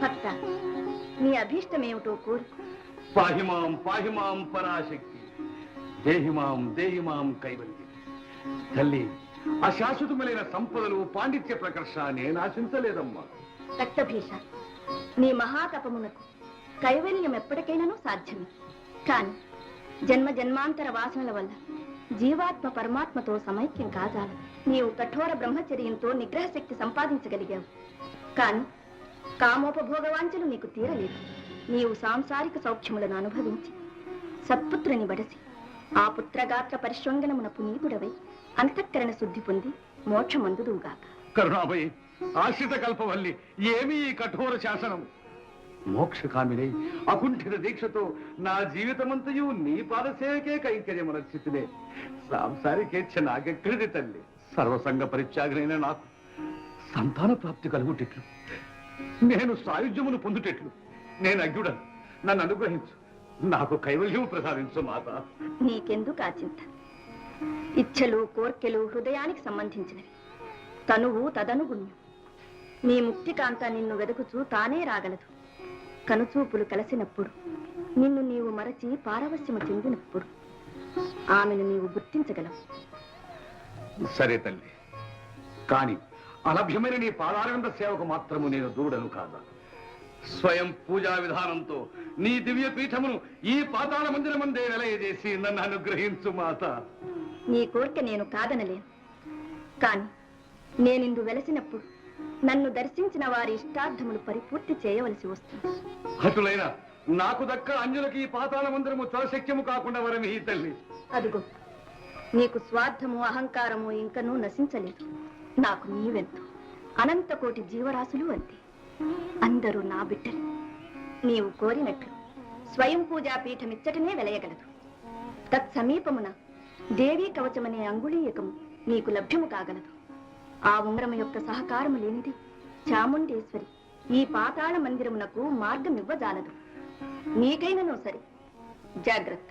భక్త, నీ అభీష్టమేమిటో కోరు. పాహిమాం పరాశక్తి, దేహిమాం కైవల్యం. తల్లి, అశాశ్వతములైన సంపదలు పాండిత్య ప్రకర్ష నేను ఆశించలేదమ్మా. రక్తభీష, నీ మహాతపమునకు కైవల్యం ఎప్పటికైనానూ సాధ్యమే. కాని జన్మ జన్మాంతర వాసనల వల్ల జీవాత్మ పరమాత్మతో సమైక్యం కాజాలి. నీవు కఠోర బ్రహ్మచర్యంతో నిగ్రహ శక్తి సంపాదించగలిగావు. కాని కామోపభోగ వాంఛలు నీకు తీరలేదు. నీవు సాంసారిక సౌఖ్యములను అనుభవించి సత్పుత్రుని బడసి ఆ పుత్రగాత్ర పరిశ్వంగనమున పునీతుడవై అంతఃకరణ శుద్ధి పొంది మోక్షమందుదువుగాక. కరుణాభయి, ఆశ్రిత కల్పవల్లి, ఏమి ఈ కఠోర శాసనం? మోక్షకామినై అకుంఠిత దీక్షతో నా జీవితమంతయు నీ పాదసేవకే కైంకర్యమనర్చితులే. సాంసారికేచ్ఛ నాకెక్కడిది తల్లి. సర్వసంగ పరిత్యాగనైన నాకు సంతాన ప్రాప్తి కలుగుటెట్లు, నేను సాయుధ్యమును పొందుటెట్లు? నేను అజ్ఞుడను, నన్ను అనుగ్రహించు. నాకు కైవల్యము ప్రసాదించు మాత. నీకెందుకు ఆ చింత? ఇచ్ఛలు కోర్కెలు హృదయానికి సంబంధించినవి. తనువు తదనుగుణ్యం. నీ ముక్తికాంత నిన్ను వెదుకుచూ తానే రాగలదు. కనుచూపులు కలిసినప్పుడు, నిన్ను నీవు మరచి పారవశ్యము చెందినప్పుడు ఆమెను నీవు గుర్తించగలవు. సరే తల్లి, కాని అలభ్యమైన నీ పాదారవింద సేవకు మాత్రము నేను దూడను కాదా? స్వయం పూజా విధానంతో నీ దివ్య పీఠమును ఈ పాతాళ మందిరమందే వెలయజేసి నన్ను అనుగ్రహించు మాత. నీ కోరిక నేను కాదనలేను. కాని నేనిందు వెలసినప్పుడు నన్ను దర్శించిన వారి ఇష్టార్థములు పరిపూర్తి చేయవలసి వస్తుంది. అటులైన నాకు దక్క అంజులకి ఈ పాతాళ మందిరము చలశక్యము కాకుండా వరమి ఈ తల్లి. అదుగో, నీకు స్వార్థము అహంకారము ఇంకనూ నశించలేదు. నాకు నీవెంతో, అనంత కోటి జీవరాశులు అంతే. అందరూ నా బిడ్డలు. నీవు కోరినట్లు స్వయం పూజా పీఠమిచ్చటనే వెలయగలదు. తత్సమీపమున దేవీ కవచమనే అంగుళీయకము నీకు లభ్యము కాగలదు. ఆ ఉంగరము యొక్క సహకారము లేనిది చాముండేశ్వరి ఈ పాతాళ మందిరమునకు మార్గమివ్వజాలదు. నీకైనను సరే, జాగ్రత్త.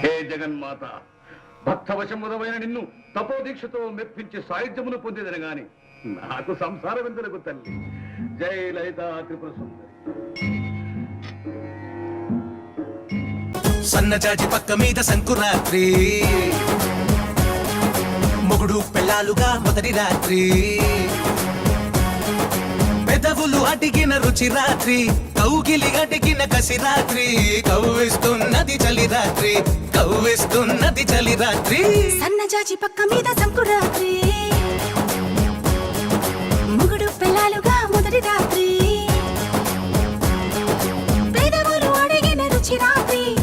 హే జగన్మాత, భక్తవశముదమైన నిన్ను తపోదీక్షతో మెప్పించి సాయుధ్యమును పొందేదని గాని నాకు సంసార విందులకు తల్లి. జై లలితా త్రిపుర సుందరి. సన్నజాజి పక్క మీద సంకురాత్రి, మొగుడు పెళ్ళాలుగా మొదటి రాత్రి, పెదవులు అడిగిన రుచి రాత్రి, కౌగిలి అడిగిన కసి రాత్రి, కవ్విస్తున్నది చలి రాత్రి, కవ్విస్తున్నది చలి రాత్రి. సన్నజాజి పక్క మీద సంకురాత్రి, మొగుడు పెళ్ళాలుగా మొదటి రాత్రి, పెదవులు అడిగిన రుచి రాత్రి,